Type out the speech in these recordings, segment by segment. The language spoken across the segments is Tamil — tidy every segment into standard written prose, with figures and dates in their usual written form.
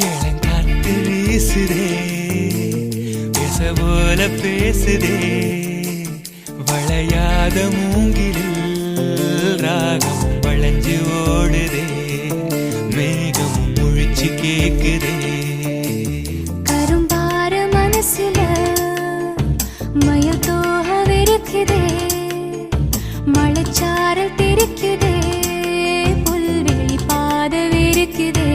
இளங்காத்து வீசுதே பேச போல பேசுதே வளையாத மூங்கிலில் ராகம் வளைஞ்சு ஓடுதே மேகம் முழிச்சு கேக்குதே கரும்பார மனசுல மயில் தோக விரிக்குதே மழைச்சாரல் தெரிக்குதே புல்வெளி பாத விரிக்குதே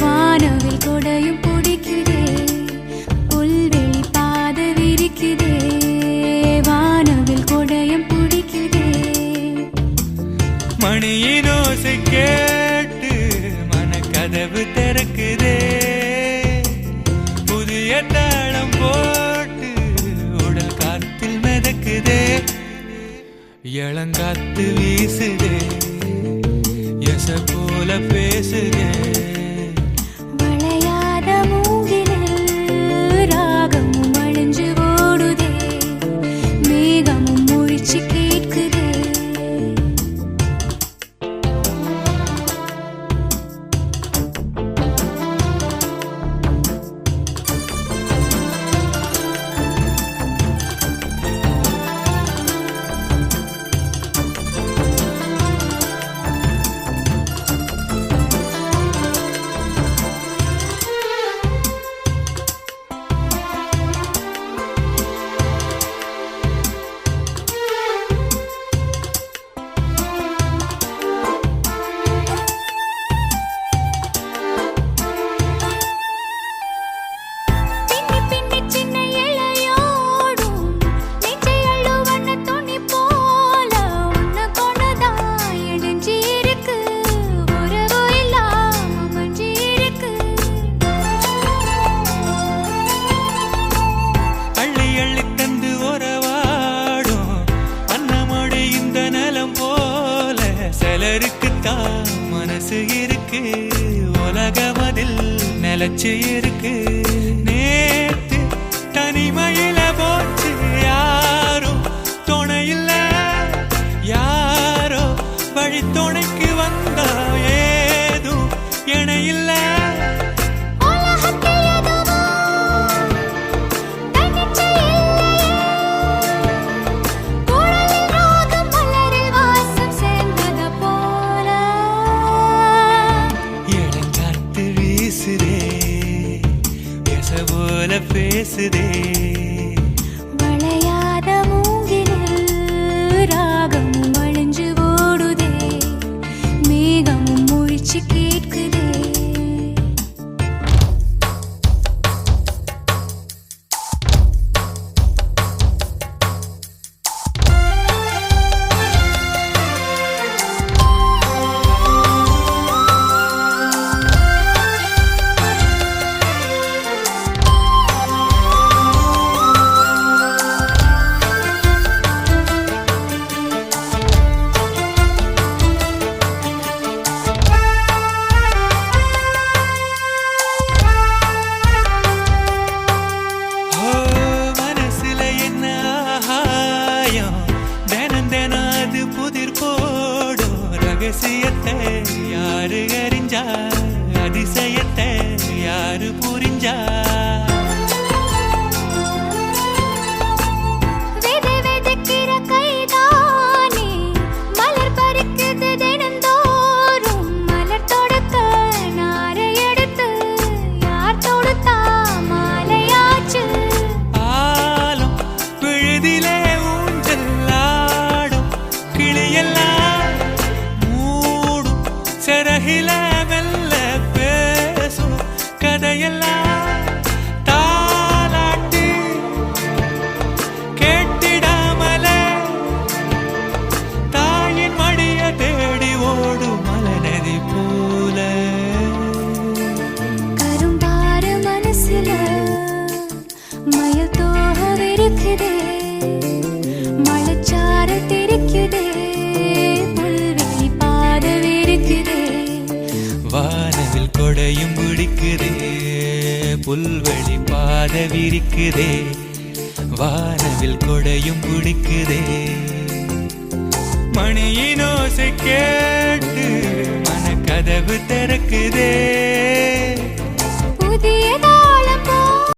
வானவில் கொடையும் பிடிக்குதே புல்வெளி பாத விரிக்குதே வானவில் கொடையும் பிடிக்குதே மணியின் ஓசை கேட்டு மனக்கதவு திறக்குதே புதிய தாளம் போட்டு உடல் காத்தில் மிதக்குதே இளங்காத்து வீசுதே எச போல பேசுதே வளையாத மூங்கிலில் ராகமும் அழிஞ்சு ஓடுதே மேகமும் முழிச்சு கேட்குதே சிலருக்குத்தான் மனசு இருக்கு உலகமதில் நிலச்சு இருக்கு நேத்து தனிமையில போச்சு யாரோ துணையில்ல யாரோ வழி துணைக்கு வந்தா ஏதும் இணையில்ல போல பேசுதே வளையாத மூங்கிலில் ராகமும் அழிஞ்சு ஓடுதே மேகமும் முழிச்சு கேட்குதே ரகசியத்தை யாரு அறிஞ்சா அதிசயத்தை யாரு புரிஞ்சா ஆலம் பிழுதிலே ஊஞ்சல்லாடும் கிளியெல்லாம் சரகில மெல்ல பேசும் கதையெல்லாம் தாலாட்டி கேட்டிடாமலே தாயின் மடிய தேடி ஓடும் மலநதி போல கரும்பார மனசுல மயில் தோக விரிக்குதே மழைச்சாரல் தெரிக்குதே புல்வெளி பாத விரிக்குதே வானவில் கொடையும் பிடிக்குதே புல்வெளி பாத விரிக்குதே வானவில் கொடையும் பிடிக்குதே மணியின் ஓசை கேட்டு மனக்கதவு திறக்குதே புதிய